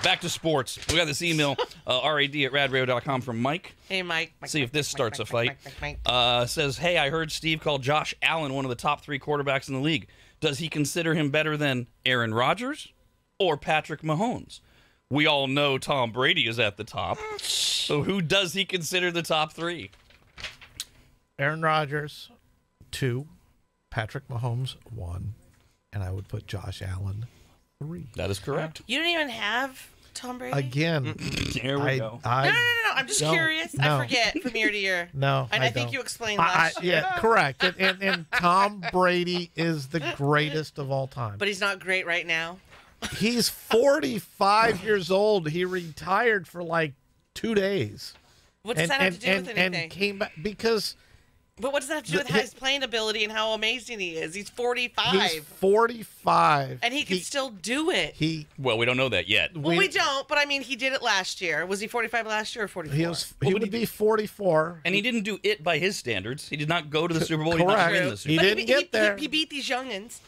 Back to sports. We got this email, rad@radradio.com from Mike. Hey, Mike. See if this starts a fight. Says, hey, I heard Steve call Josh Allen one of the top 3 quarterbacks in the league. Does he consider him better than Aaron Rodgers or Patrick Mahomes? We all know Tom Brady is at the top. So who does he consider the top 3? Aaron Rodgers, 2. Patrick Mahomes, 1. And I would put Josh Allen, 3. That is correct. You don't even have Tom Brady? Again. Here we go. No. I'm just curious. No. I forget from year to year. No, And I think don't. you explained last year. Yeah, correct. And Tom Brady is the greatest of all time. But he's not great right now. He's 45 years old. He retired for like 2 days. What does that have to do with anything? And came back because... But what does that have to do with his playing ability and how amazing he is? He's 45. He's 45. And he can still do it. Well, we don't know that yet. Well, we don't, but I mean, he did it last year. Was he 45 last year or 44? He would be 44. And he didn't do it by his standards. He did not go to the Super Bowl. Correct. He did not win the Super He Bowl. didn't get there. He beat these youngins.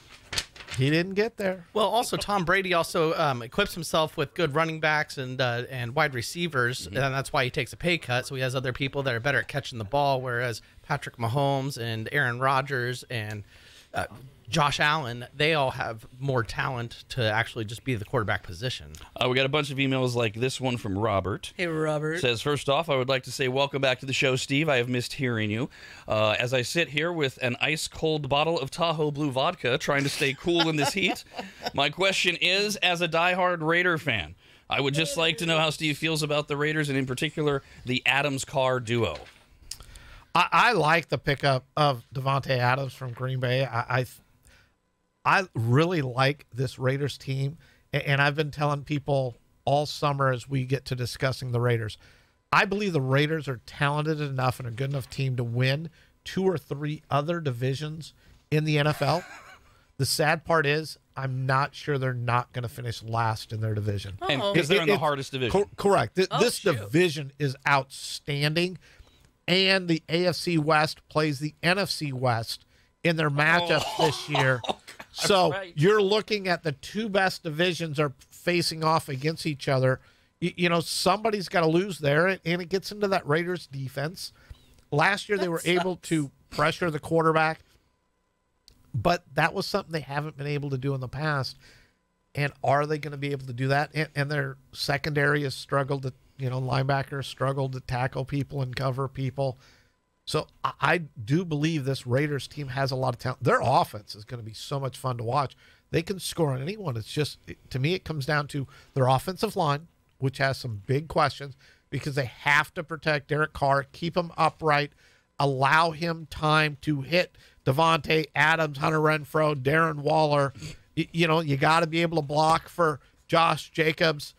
He didn't get there. Well, also Tom Brady also equips himself with good running backs and wide receivers, and that's why he takes a pay cut. So he has other people that are better at catching the ball, whereas Patrick Mahomes and Aaron Rodgers and Josh Allen, they all have more talent to actually just be the quarterback position. We got a bunch of emails like this one from Robert. Hey, Robert. Says, first off, I would like to say welcome back to the show, Steve. I have missed hearing you. As I sit here with an ice-cold bottle of Tahoe Blue vodka trying to stay cool in this heat, my question is, as a diehard Raider fan, I would just like to know how Steve feels about the Raiders and in particular the Adams-Carr duo. I like the pickup of Devontae Adams from Green Bay. I really like this Raiders team, and I've been telling people all summer as we get to discussing the Raiders, I believe the Raiders are talented enough and a good enough team to win 2 or 3 other divisions in the NFL. The sad part is I'm not sure they're not going to finish last in their division. Because they're in the hardest division. Correct. This division is outstanding, and the AFC West plays the NFC West in their matchup this year. So you're looking at the 2 best divisions are facing off against each other. You know, somebody's got to lose there, and it gets into that Raiders defense. Last year they were able to pressure the quarterback, but that was something they haven't been able to do in the past. And are they going to be able to do that? And their secondary has struggled to, linebackers struggled to tackle people and cover people. So I do believe this Raiders team has a lot of talent. Their offense is going to be so much fun to watch. They can score on anyone. It's just, to me, it comes down to their offensive line, which has some big questions because they have to protect Derek Carr, keep him upright, allow him time to hit Devontae Adams, Hunter Renfrow, Darren Waller. You got to be able to block for Josh Jacobs.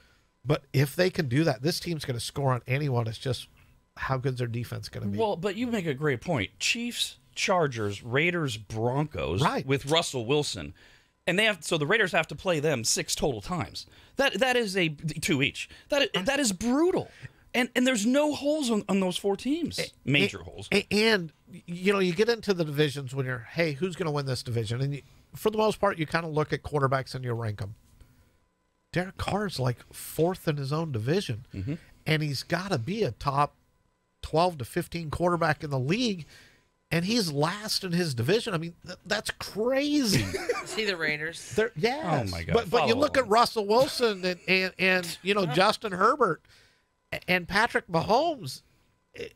But if they can do that, this team's going to score on anyone. It's just, how good's their defense going to be? Well, but you make a great point. Chiefs, Chargers, Raiders, Broncos, with Russell Wilson, and so the Raiders have to play them 6 total times. That is 2 each. That is brutal. And there's no holes on those 4 teams, major holes. And you get into the divisions when you're, hey, who's going to win this division? And for the most part, you kind of look at quarterbacks and you rank them. Derek Carr's like 4th in his own division, and he's got to be a top 12 to 15 quarterback in the league, and he's last in his division. I mean, that's crazy. See the Raiders? Yes. Oh, my God. But you look at Russell Wilson and Justin Herbert and Patrick Mahomes,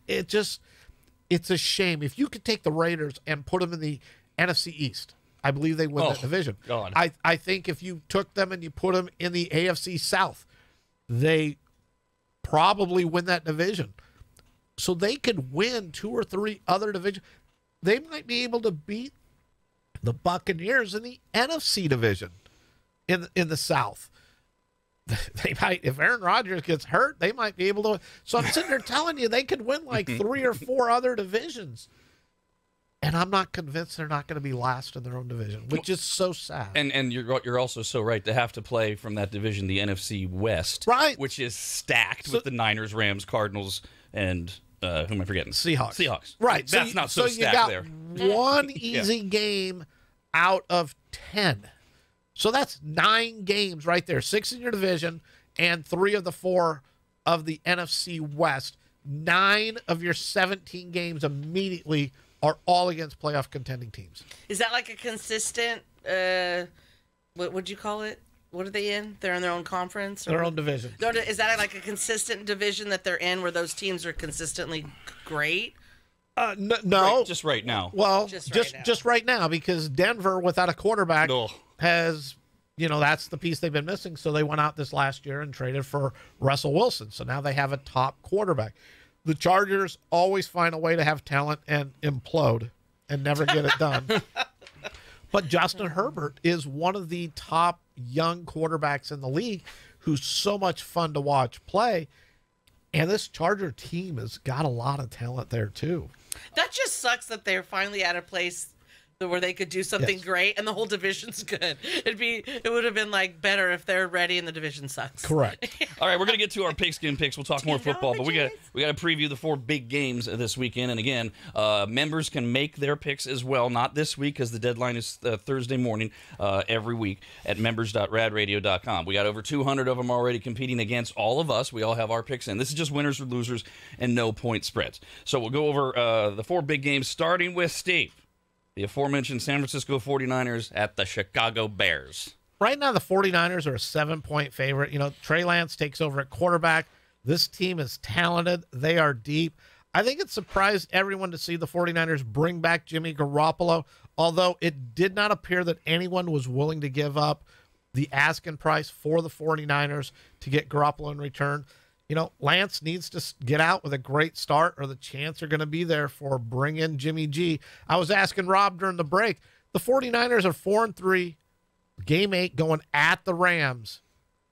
it's a shame. If you could take the Raiders and put them in the NFC East, I believe they win that division. God. I think if you took them and you put them in the AFC South, they probably win that division. So they could win 2 or 3 other divisions. They might be able to beat the Buccaneers in the NFC division in the South. They might, if Aaron Rodgers gets hurt, they might be able to. So I'm sitting there telling you they could win like 3 or 4 other divisions. And I'm not convinced they're not going to be last in their own division, which is so sad. And you're also so right to have to play from that division, the NFC West, which is stacked with the Niners, Rams, Cardinals, and who am I forgetting? Seahawks. Right. That's not so stacked got there. One easy game out of 10. So that's 9 games right there. 6 in your division and 3 of the 4 of the NFC West. 9 of your 17 games immediately are all against playoff contending teams. Is that like a consistent, what would you call it? What are they in? They're in their own conference? Their own division. Is that like a consistent division that they're in where those teams are consistently great? No. Right, just right now. Well, just right now, because Denver, without a quarterback, Ugh. has, that's the piece they've been missing. So they went out this last year and traded for Russell Wilson. So now they have a top quarterback. The Chargers always find a way to have talent and implode and never get it done. But Justin Herbert is one of the top young quarterbacks in the league who's so much fun to watch play. And this Charger team has got a lot of talent there, too. That just sucks that they're finally at a place where they could do something great and the whole division's good. It would have been like better if they're ready and the division sucks. Correct. All right, we're going to get to our Pigskin Picks. We'll talk more football, but we got to preview the 4 big games this weekend. And again, members can make their picks as well. Not this week, because the deadline is Thursday morning every week at members.radradio.com. We got over 200 of them already competing against all of us. We all have our picks in. This is just winners or losers and no point spreads. So we'll go over the 4 big games, starting with Steve. The aforementioned San Francisco 49ers at the Chicago Bears. Right now, the 49ers are a 7-point favorite. Trey Lance takes over at quarterback. This team is talented. They are deep. I think it surprised everyone to see the 49ers bring back Jimmy Garoppolo, although it did not appear that anyone was willing to give up the asking price for the 49ers to get Garoppolo in return. Lance needs to get out with a great start, or the chance are going to be there for bring in Jimmy G. I was asking Rob during the break, the 49ers are 4-3, game 8 going at the Rams.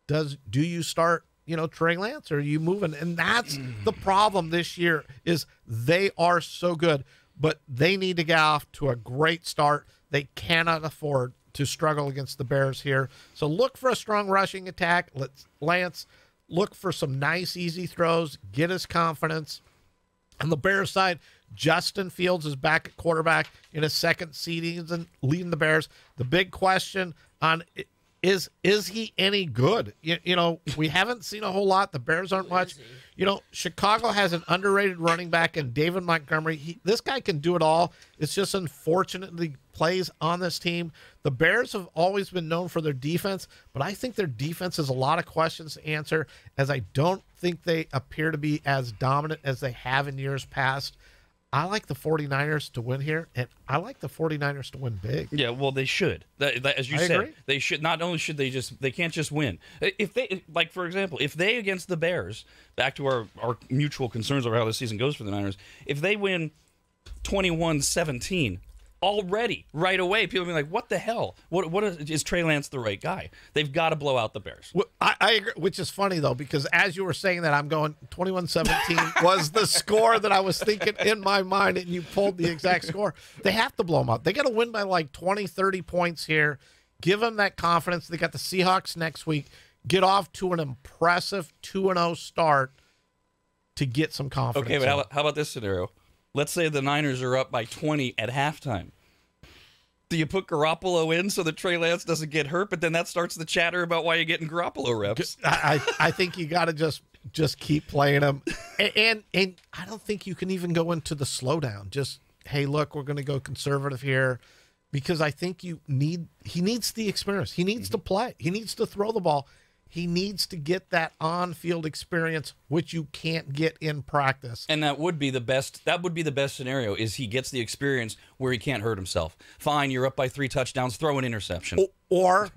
Do you start, Trey Lance, or are you moving? And that's the problem this year, is they are so good, but they need to get off to a great start. They cannot afford to struggle against the Bears here. So look for a strong rushing attack. Lance look for some nice, easy throws, get his confidence. On the Bears side, Justin Fields is back at quarterback in his second season, leading the Bears. The big question on is he any good? We haven't seen a whole lot. The Bears aren't much. Chicago has an underrated running back in David Montgomery. This guy can do it all. It's just unfortunately plays on this team. The Bears have always been known for their defense, but I think their defense has a lot of questions to answer, as I don't think they appear to be as dominant as they have in years past. I like the 49ers to win here, and I like the 49ers to win big. Yeah, well, they should. As you said, agree. They should. Not only should they can't just win. If they, like, for example, if they against the Bears, back to our mutual concerns over how the season goes for the Niners, if they win 21-17 already, right away, people will be like, what the hell? Is Trey Lance the right guy? They've got to blow out the Bears. Well, I agree, which is funny, though, because as you were saying that, I'm going 21-17 was the score that I was thinking in my mind, and you pulled the exact score. They have to blow them out. They got to win by like 20, 30 points here. Give them that confidence. They got the Seahawks next week. Get off to an impressive 2-0 start to get some confidence. Okay, but how about this scenario? Let's say the Niners are up by 20 at halftime. Do you put Garoppolo in so that Trey Lance doesn't get hurt? But then that starts the chatter about why you're getting Garoppolo reps. I think you got to just keep playing him. And I don't think you can even go into the slowdown. Just, hey, look, we're going to go conservative here, because I think he needs the experience. He needs to play. He needs to throw the ball. He needs to get that on-field experience, which you can't get in practice. And that would be the best. That would be the best scenario, is he gets the experience where he can't hurt himself. Fine, you're up by 3 touchdowns, throw an interception. Or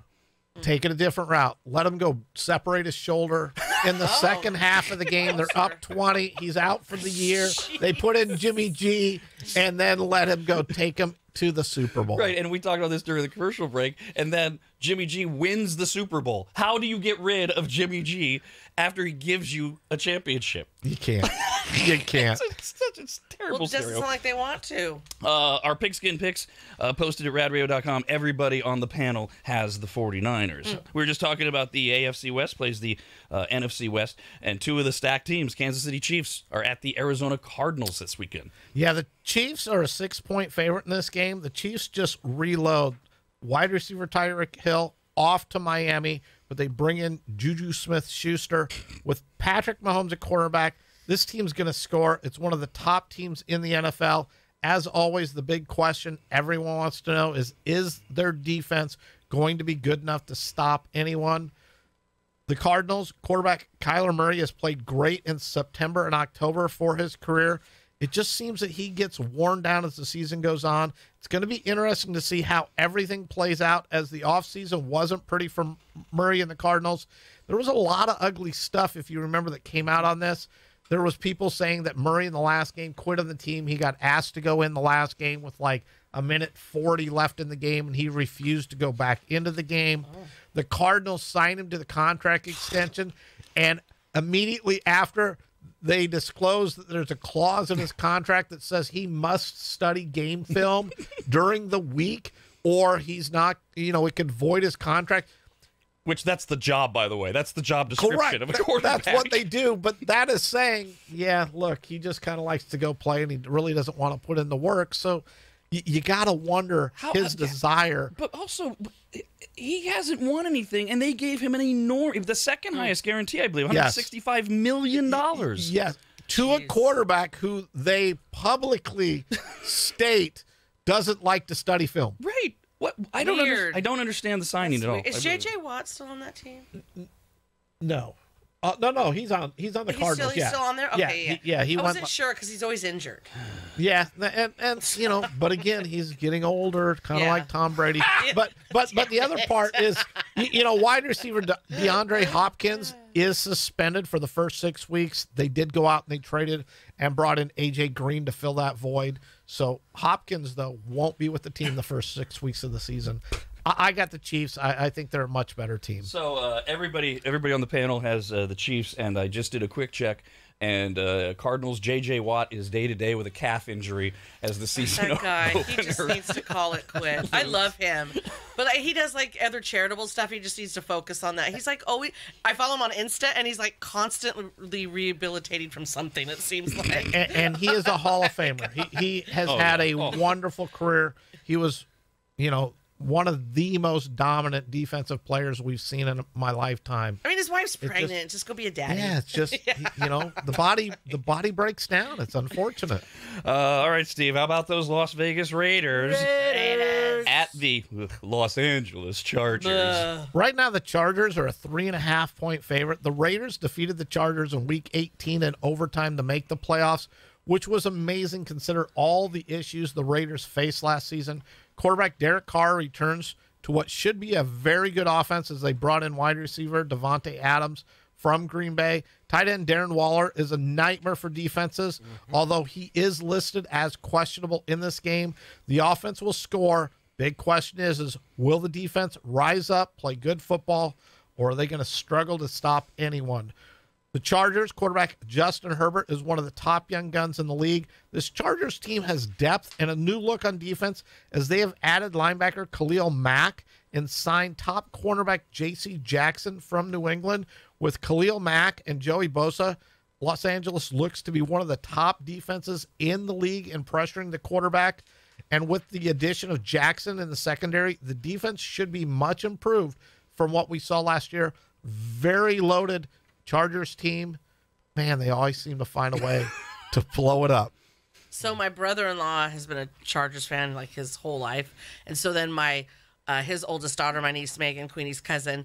take it a different route. Let him go separate his shoulder in the second half of the game. They're up 20. He's out for the year. Jeez. They put in Jimmy G, and then let him go take him to the Super Bowl. Right, and we talked about this during the commercial break, and then Jimmy G wins the Super Bowl. How do you get rid of Jimmy G after he gives you a championship? You can't. You can't. It's a terrible Well, it doesn't scenario. sound like they want to. Our Pigskin Picks posted at RADRadio.com. Everybody on the panel has the 49ers. We were just talking about the AFC West plays the NFC West, and 2 of the stacked teams, Kansas City Chiefs, are at the Arizona Cardinals this weekend. Yeah, the Chiefs are a 6-point favorite in this game. The Chiefs just reload. Wide receiver Tyreek Hill off to Miami. but they bring in Juju Smith-Schuster with Patrick Mahomes at quarterback. This team's going to score. It's one of the top teams in the NFL. As always, the big question everyone wants to know is their defense going to be good enough to stop anyone? The Cardinals quarterback Kyler Murray has played great in September and October for his career. It just seems that he gets worn down as the season goes on. It's going to be interesting to see how everything plays out, as the offseason wasn't pretty for Murray and the Cardinals. There was a lot of ugly stuff, if you remember, that came out on this. There was people saying that Murray in the last game quit on the team. He got asked to go in the last game with like a minute 40 left in the game, and he refused to go back into the game. Oh. The Cardinals signed him to the contract extension, and immediately after, they disclosed that there's a clause in his contract that says he must study game film during the week, or he's not, it could void his contract. Which that's the job, by the way. That's the job description of a quarterback. That's what they do. But that is saying, yeah, look, he just kind of likes to go play, and he really doesn't want to put in the work. So you got to wonder his desire. But also, he hasn't won anything, and they gave him the second highest guarantee, I believe, $165 million. Yes, to a quarterback who they publicly state doesn't like to study film. Right. What? I don't understand the signing at all. Is J.J. Watt still on that team? No. No, he's on the Cardinals. He's still on there? Okay, yeah. I wasn't sure because he's always injured. Yeah, and but again, he's getting older, kind of like Tom Brady. But the other part is, wide receiver DeAndre Hopkins is suspended for the first 6 weeks. They did go out and they traded and brought in A.J. Green to fill that void. So Hopkins, though, won't be with the team the first 6 weeks of the season. I got the Chiefs. I think they're a much better team. So everybody on the panel has the Chiefs, and I just did a quick check. And Cardinals, J.J. Watt is day-to-day with a calf injury as the season That guy, he just needs to call it quit. I love him. But he does, other charitable stuff. He just needs to focus on that. He's I follow him on Insta, and he's, constantly rehabilitating from something, it seems like. And he is a Hall of Famer. He has had a wonderful career. He was, one of the most dominant defensive players we've seen in my lifetime. I mean, his wife's pregnant. Just go be a daddy. Yeah, it's just the body breaks down. It's unfortunate. All right, Steve. How about those Las Vegas Raiders at the Los Angeles Chargers? Right now, the Chargers are a 3.5-point favorite. The Raiders defeated the Chargers in Week 18 in overtime to make the playoffs, which was amazing considering all the issues the Raiders faced last season. Quarterback Derek Carr returns to what should be a very good offense as they brought in wide receiver Devontae Adams from Green Bay. Tight end Darren Waller is a nightmare for defenses, although he is listed as questionable in this game. The offense will score. Big question is will the defense rise up, play good football, or are they going to struggle to stop anyone? The Chargers quarterback Justin Herbert is one of the top young guns in the league. This Chargers team has depth and a new look on defense as they have added linebacker Khalil Mack and signed top cornerback J.C. Jackson from New England. With Khalil Mack and Joey Bosa, Los Angeles looks to be one of the top defenses in the league in pressuring the quarterback. And with the addition of Jackson in the secondary, the defense should be much improved from what we saw last year. Very loaded Chargers team. Man, they always seem to find a way to blow it up. So my brother-in-law has been a Chargers fan his whole life. And so then his oldest daughter, my niece Megan, Queenie's cousin,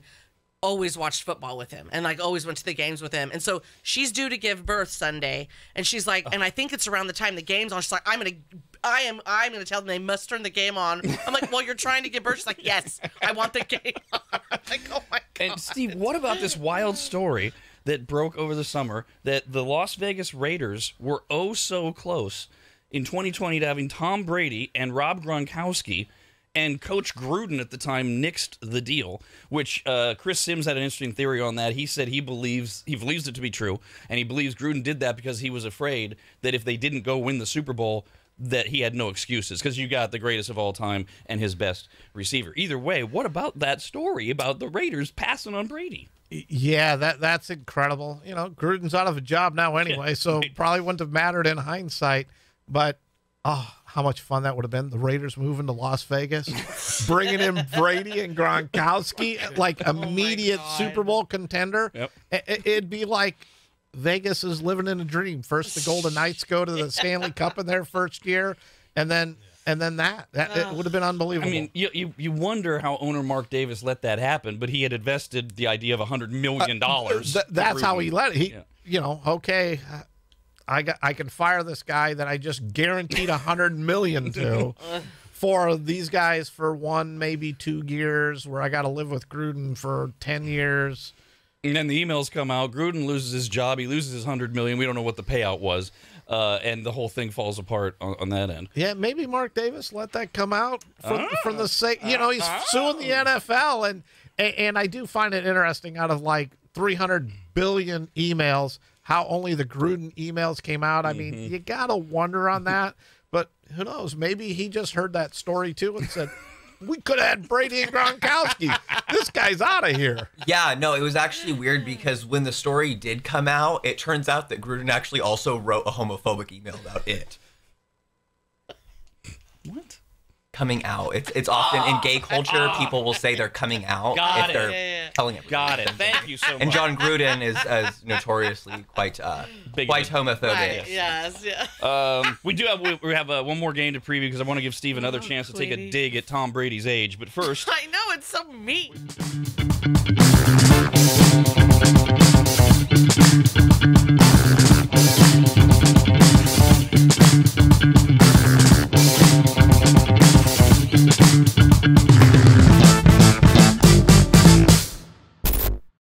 always watched football with him and always went to the games with him. And so she's due to give birth Sunday, and she's and I think it's around the time the game's on. She's like, I'm gonna tell them they must turn the game on. I'm like, well, you're trying to give birth. She's like, yes, I want the game on. I'm like, oh my God. And Steve, what about this wild story that broke over the summer that the Las Vegas Raiders were so close in 2020 to having Tom Brady and Rob Gronkowski, and Coach Gruden at the time nixed the deal, which Chris Sims had an interesting theory on that. He said he believes it to be true, and he believes Gruden did that because he was afraid that if they didn't go win the Super Bowl, that he had no excuses, because you got the greatest of all time and his best receiver. Either way, what about that story about the Raiders passing on Brady? Yeah, that's incredible. Gruden's out of a job now anyway, so probably wouldn't have mattered in hindsight. But Oh, how much fun that would have been. The Raiders moving to Las Vegas, bringing in Brady and Gronkowski, like immediate Super Bowl contender. Yep. It'd be like Vegas is living in a dream. First, the Golden Knights go to the Stanley Cup in their first year, and then that it would have been unbelievable. I mean, you wonder how owner Mark Davis let that happen, but he had invested the idea of $100 million. That's how he let it. Okay. I can fire this guy that I just guaranteed $100 million to for these guys for 1, maybe 2 years, where I got to live with Gruden for 10 years. And then the emails come out. Gruden loses his job. He loses his $100 million. We don't know what the payout was, and the whole thing falls apart on that end. Yeah, maybe Mark Davis let that come out from the sake. He's suing the NFL, and I do find it interesting. Out of like 300 billion emails, how only the Gruden emails came out. I mean, you got to wonder on that. But who knows? Maybe he just heard that story, too, and said, we could have had Brady and Gronkowski. This guy's out of here. Yeah, no, it was actually weird because when the story did come out, it turns out that Gruden actually also wrote a homophobic email about it. What? Coming out. It's often in gay culture, people will say they're coming out if they're telling it. Got it. Thank you so much. And John Gruden is notoriously quite homophobic. Right. Yes. Yeah. We have one more game to preview because I want to give Steve another chance to take a dig at Tom Brady's age. But first, I know it's so mean.